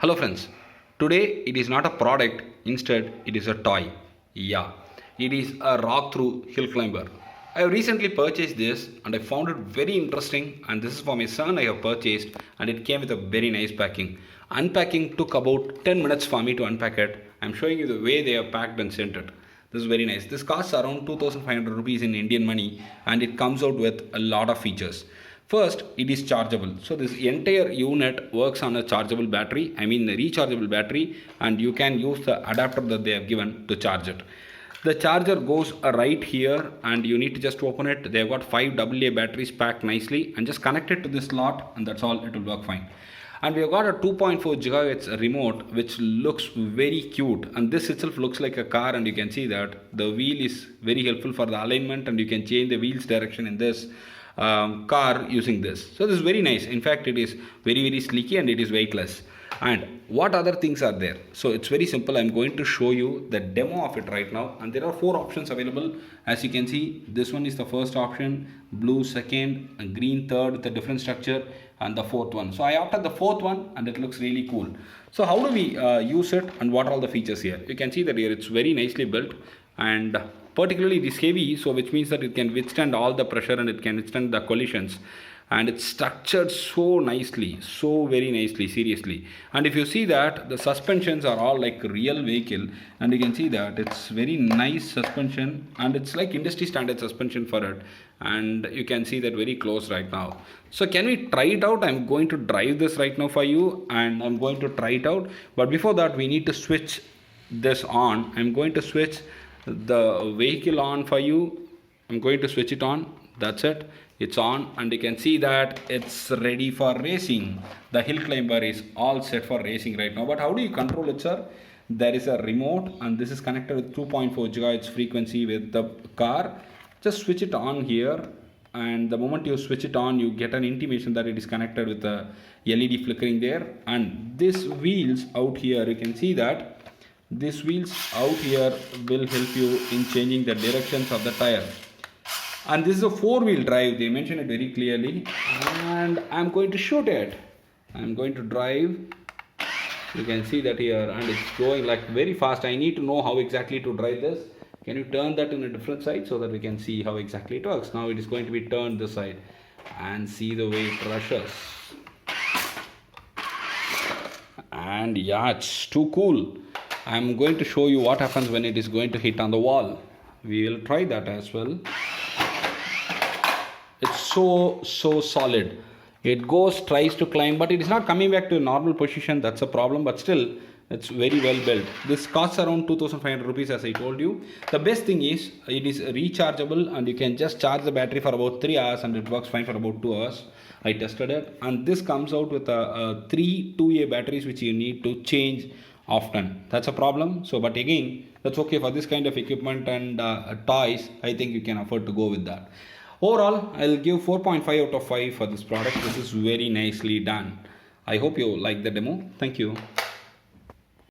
Hello friends, today it is not a product, instead it is a toy. Yeah, it is a rock through hill climber. I have recently purchased this and I found it very interesting, and this is for my son. I have purchased and it came with a very nice packing. Unpacking took about 10 minutes for me to unpack it. I am showing you the way they have packed and sent it. This is very nice. This costs around 2500 rupees in Indian money and it comes out with a lot of features. First, it is chargeable. So this entire unit works on a chargeable battery, I mean the rechargeable battery, and you can use the adapter that they have given to charge it. The charger goes right here and you need to just open it. They have got 5 AA batteries packed nicely and just connect it to this slot and that's all, it will work fine. And we have got a 2.4 GHz remote which looks very cute, and this itself looks like a car, and you can see that the wheel is very helpful for the alignment and you can change the wheel's direction in this car using this. So this is very nice. In fact, it is very sleeky and it is weightless. And what other things are there? So it's very simple. I'm going to show you the demo of it right now, and there are 4 options available. As you can see, this one is the first option, blue second, and green third with a different structure, and the fourth one. So I opted the fourth one and it looks really cool. So how do we use it and what are all the features here? You can see that here it's very nicely built, and particularly it is heavy, so which means that it can withstand all the pressure and it can withstand the collisions, and it's structured so nicely, so very nicely, seriously. And if you see that the suspensions are all like real vehicle, and you can see that it's very nice suspension and it's like industry standard suspension for it, and you can see that very close right now. So can we try it out? I'm going to drive this right now for you and I'm going to try it out, but before that we need to switch this on. I'm going to switch the vehicle on for you. I'm going to switch it on. That's it, it's on, and you can see that it's ready for racing. The hill climber is all set for racing right now. But how do you control it, sir? There is a remote and this is connected with 2.4 GHz frequency with the car. Just switch it on here, and the moment you switch it on you get an intimation that it is connected with the LED flickering there. And this wheels out here, you can see that these wheels out here will help you in changing the directions of the tire. And this is a 4-wheel drive, they mention it very clearly, and I'm going to shoot it. I'm going to drive. You can see that here, and it's going like very fast. I need to know how exactly to drive this. Can you turn that in a different side so that we can see how exactly it works? Now it is going to be turned this side, and see the way it rushes. And yeah, it's too cool. I'm going to show you what happens when it is going to hit on the wall. We will try that as well. It's so solid. It tries to climb, but it is not coming back to a normal position. That's a problem, but still it's very well built. This costs around 2500 rupees, as I told you. The best thing is it is rechargeable and you can just charge the battery for about 3 hours and it works fine for about 2 hours. I tested it, and this comes out with 3 2A batteries which you need to change often. That's a problem. So but again, that's okay for this kind of equipment and toys. I think you can afford to go with that. Overall, I'll give 4.5 out of 5 for this product. This is very nicely done. I hope you like the demo. Thank you.